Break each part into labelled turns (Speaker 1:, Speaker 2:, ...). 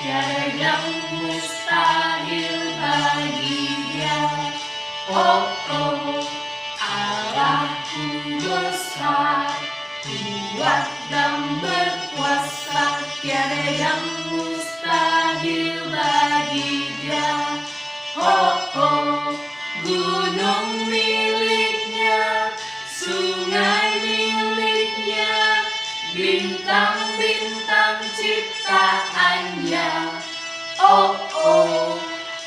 Speaker 1: tiada yang mustahil bagi Dia. Oh, oh, Allahku besar, kuat dan berkuasa, tiada yang mustahil bagi Dia. Oh, oh, gunung miliknya, sungai miliknya, bintang-bintang ciptaannya. Oh, oh,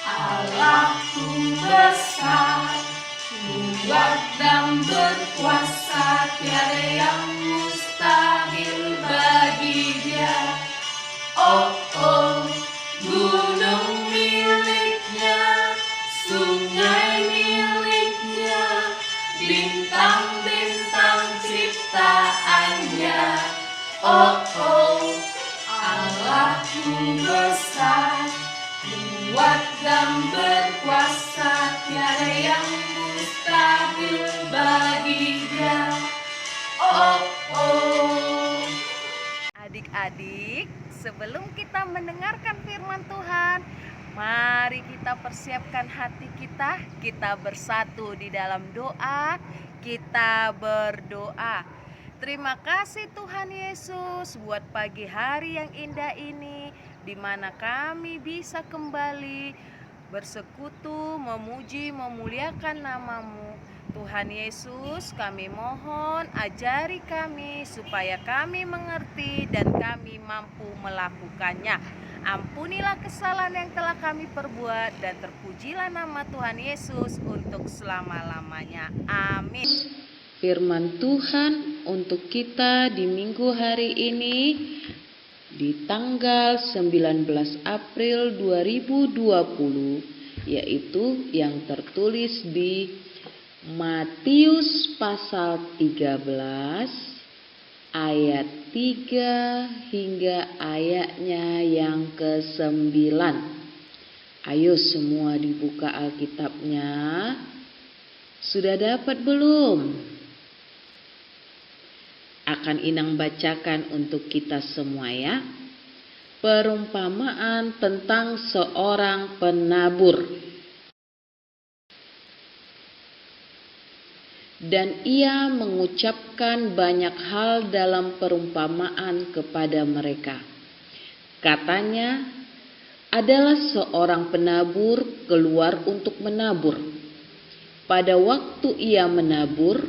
Speaker 1: Allahku besar, kuat dan berkuasa, tiada yang mustahil bagi Dia. Oh, oh, gunung miliknya, sungai miliknya, bintang-bintang ciptaannya. Oh, oh, Allahku besar, kuat dan berkuasa, tiada yang mustahil bagi Dia. Oh, oh.
Speaker 2: Adik-adik, sebelum kita mendengarkan firman Tuhan, mari kita persiapkan hati kita bersatu di dalam doa, kita berdoa. Terima kasih Tuhan Yesus buat pagi hari yang indah ini, di mana kami bisa kembali bersekutu, memuji, memuliakan nama-Mu. Tuhan Yesus, kami mohon ajari kami supaya kami mengerti dan kami mampu melakukannya. Ampunilah kesalahan yang telah kami perbuat dan terpujilah nama Tuhan Yesus untuk selama-lamanya. Amin.
Speaker 3: Firman Tuhan untuk kita di minggu hari ini di tanggal 19 April 2020, yaitu yang tertulis di Matius pasal 13 ayat 3 hingga ayatnya yang ke-9. Ayo semua dibuka Alkitabnya. Sudah dapat belum? Akan Inang bacakan untuk kita semua ya. Perumpamaan tentang seorang penabur. Dan ia mengucapkan banyak hal dalam perumpamaan kepada mereka. Katanya, adalah seorang penabur keluar untuk menabur. Pada waktu ia menabur,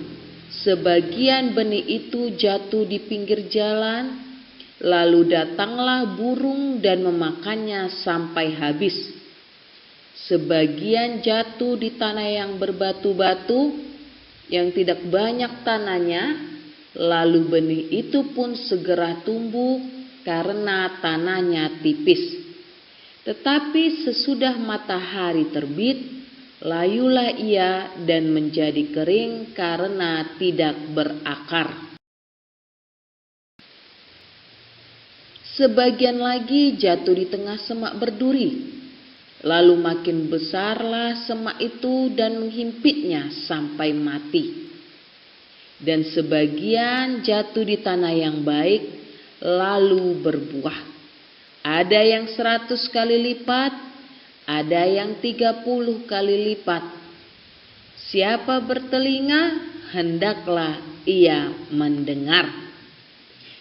Speaker 3: sebagian benih itu jatuh di pinggir jalan, lalu datanglah burung dan memakannya sampai habis. Sebagian jatuh di tanah yang berbatu-batu, yang tidak banyak tanahnya, lalu benih itu pun segera tumbuh karena tanahnya tipis. Tetapi sesudah matahari terbit, layulah ia dan menjadi kering karena tidak berakar. Sebagian lagi jatuh di tengah semak berduri. Lalu makin besarlah semak itu dan menghimpitnya sampai mati. Dan sebagian jatuh di tanah yang baik, lalu berbuah. Ada yang 100 kali lipat, ada yang 30 kali lipat. Siapa bertelinga, hendaklah ia mendengar.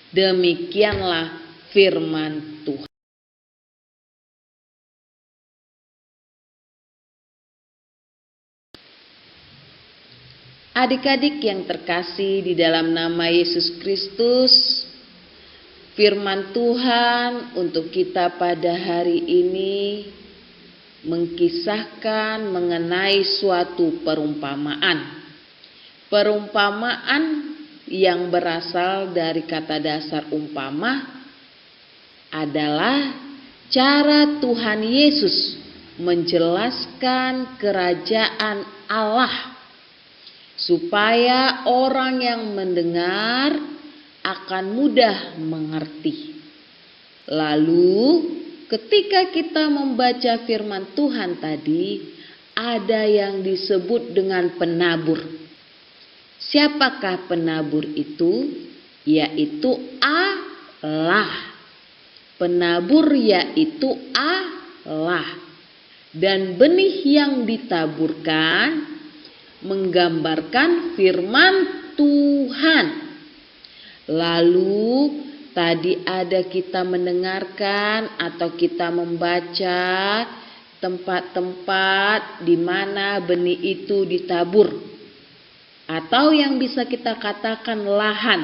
Speaker 3: Demikianlah firman Tuhan. Adik-adik yang terkasih di dalam nama Yesus Kristus, firman Tuhan untuk kita pada hari ini mengkisahkan mengenai suatu perumpamaan. Perumpamaan yang berasal dari kata dasar umpama adalah cara Tuhan Yesus menjelaskan kerajaan Allah, supaya orang yang mendengar akan mudah mengerti. Lalu ketika kita membaca firman Tuhan tadi, ada yang disebut dengan penabur. Siapakah penabur itu? Yaitu Allah. Penabur yaitu Allah. Dan benih yang ditaburkan menggambarkan firman Tuhan. Lalu tadi ada kita mendengarkan atau kita membaca tempat-tempat di mana benih itu ditabur. Atau yang bisa kita katakan lahan.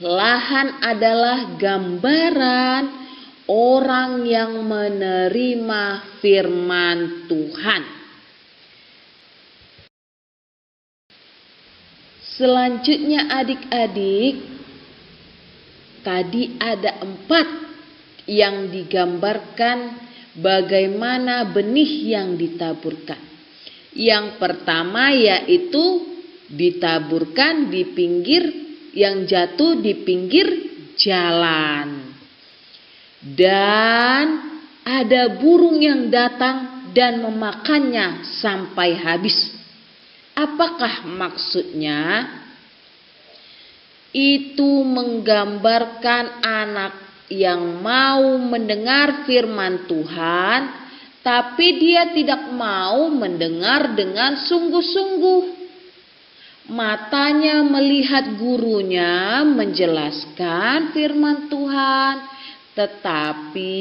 Speaker 3: Lahan adalah gambaran orang yang menerima firman Tuhan. Selanjutnya adik-adik, tadi ada 4 yang digambarkan bagaimana benih yang ditaburkan. Yang pertama yaitu ditaburkan di pinggir, yang jatuh di pinggir jalan. Dan ada burung yang datang dan memakannya sampai habis. Apakah maksudnya? Itu menggambarkan anak yang mau mendengar firman Tuhan, tapi dia tidak mau mendengar dengan sungguh-sungguh. Matanya melihat gurunya menjelaskan firman Tuhan, tetapi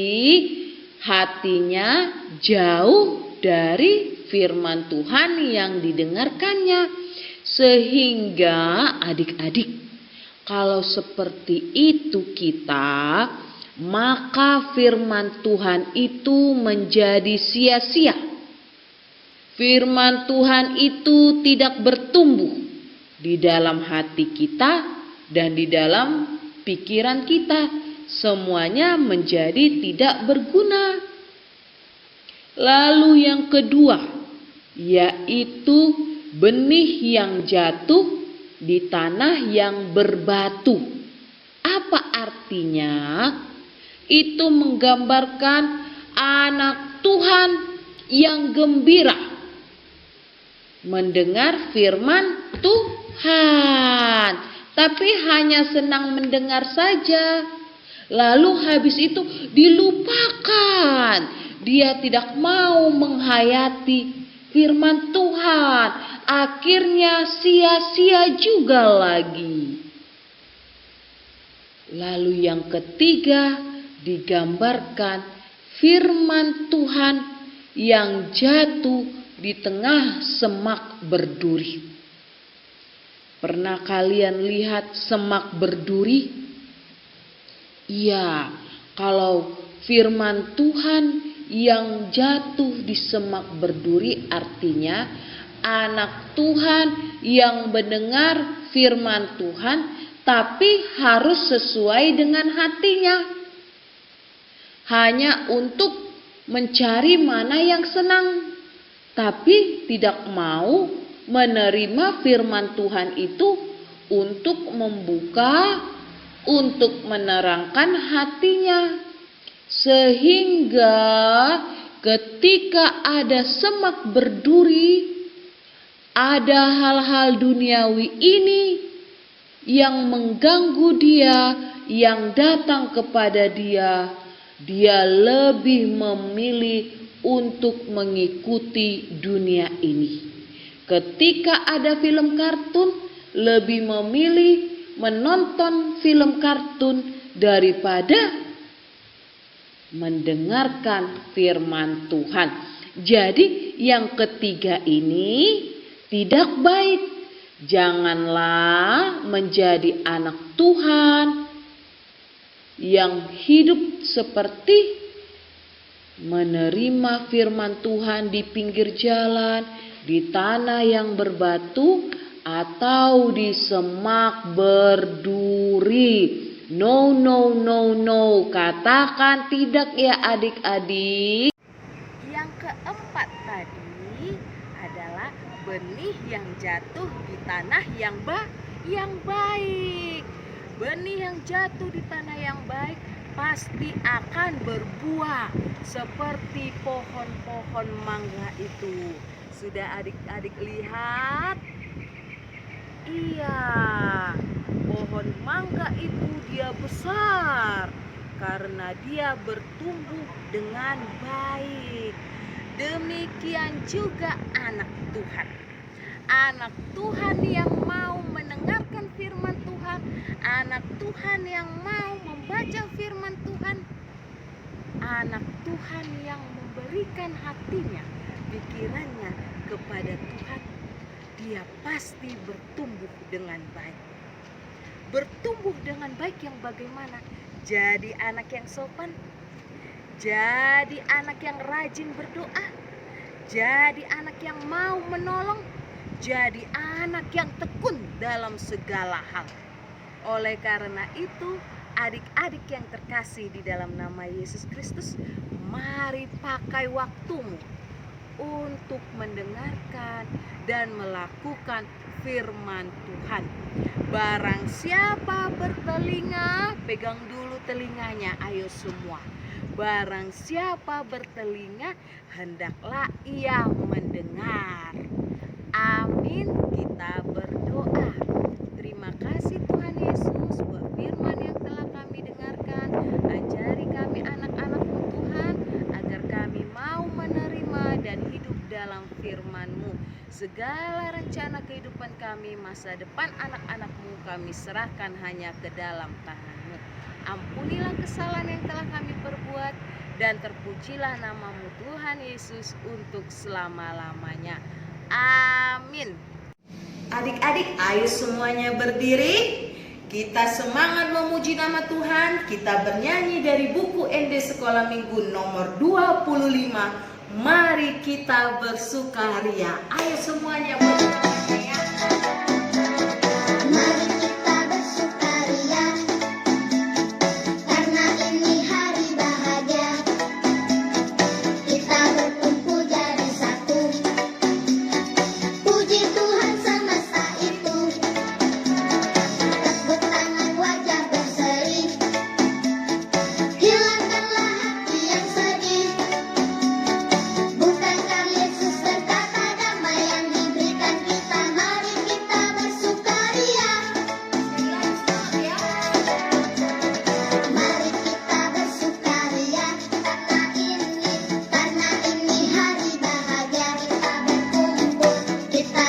Speaker 3: hatinya jauh dari firman Tuhan yang didengarkannya. Sehingga adik-adik, kalau seperti itu kita, maka firman Tuhan itu menjadi sia-sia. Firman Tuhan itu tidak bertumbuh di dalam hati kita dan di dalam pikiran kita. Semuanya menjadi tidak berguna. Lalu yang kedua, yaitu benih yang jatuh di tanah yang berbatu. Apa artinya? Itu menggambarkan anak Tuhan yang gembira mendengar firman Tuhan, tapi hanya senang mendengar saja. Lalu habis itu dilupakan. Dia tidak mau menghayati firman Tuhan. Akhirnya sia-sia juga lagi. Lalu yang ketiga digambarkan firman Tuhan yang jatuh di tengah semak berduri. Pernah kalian lihat semak berduri? Iya, kalau firman Tuhan yang jatuh di semak berduri artinya anak Tuhan yang mendengar firman Tuhan tapi harus sesuai dengan hatinya. Hanya untuk mencari mana yang senang, tapi tidak mau menerima firman Tuhan itu untuk membuka, untuk menerangkan hatinya. Sehingga ketika ada semak berduri, ada hal-hal duniawi ini yang mengganggu dia, yang datang kepada dia, dia lebih memilih untuk mengikuti dunia ini. Ketika ada film kartun, lebih memilih menonton film kartun daripada mendengarkan firman Tuhan. Jadi yang ketiga ini tidak baik. Janganlah menjadi anak Tuhan yang hidup seperti menerima firman Tuhan di pinggir jalan, di tanah yang berbatu, atau di semak berduri. No, no, no, no. Katakan tidak ya adik-adik.
Speaker 2: Yang keempat tadi adalah benih yang jatuh di tanah yang baik. Benih yang jatuh di tanah yang baik pasti akan berbuah seperti pohon-pohon mangga itu. Sudah adik-adik lihat? Iya, pohon mangga itu dia besar karena dia bertumbuh dengan baik. Demikian juga anak Tuhan. Anak Tuhan yang mau mendengarkan firman Tuhan, anak Tuhan yang mau membaca firman Tuhan, anak Tuhan yang memberikan hatinya, pikirannya kepada Tuhan, dia pasti bertumbuh dengan baik. Bertumbuh dengan baik yang bagaimana? Jadi anak yang sopan, jadi anak yang rajin berdoa, jadi anak yang mau menolong, jadi anak yang tekun dalam segala hal. Oleh karena itu, adik-adik yang terkasih di dalam nama Yesus Kristus, mari pakai waktumu untuk mendengarkan dan melakukan firman Tuhan. Barang siapa bertelinga, pegang dulu telinganya, ayo semua. Barang siapa bertelinga, hendaklah ia mendengar. Amin. Kita berdoa. Terima kasih Tuhan Yesus buat firman yang telah kami dengarkan. Ajari kami anak-anak-Mu Tuhan, agar kami mau menerima dan hidup dalam firman-Mu. Segala rencana kehidupan kami, masa depan anak-anak-Mu, kami serahkan hanya ke dalam tangan-Mu. Ampunilah kesalahan yang telah kami perbuat, dan terpujilah nama-Mu Tuhan Yesus untuk selama-lamanya. Amin. Adik-adik, ayo semuanya berdiri. Kita semangat memuji nama Tuhan. Kita bernyanyi dari buku ND Sekolah Minggu nomor 25. Mari kita bersukaria. Ayo semuanya bersukaria.
Speaker 4: Mari kita bersukaria, karena ini hari bahagia. Kita berkumpul jadi satu, puji Tuhan semesta itu. Tepuk tangan, wajah berseri, hilangkanlah hati yang sedih. Bukankah Yesus berkata damai yang diberikan kita? Mari kita bersukaria. Mari kita bersukaria, karena ini hari bahagia. Kita berkumpul, kita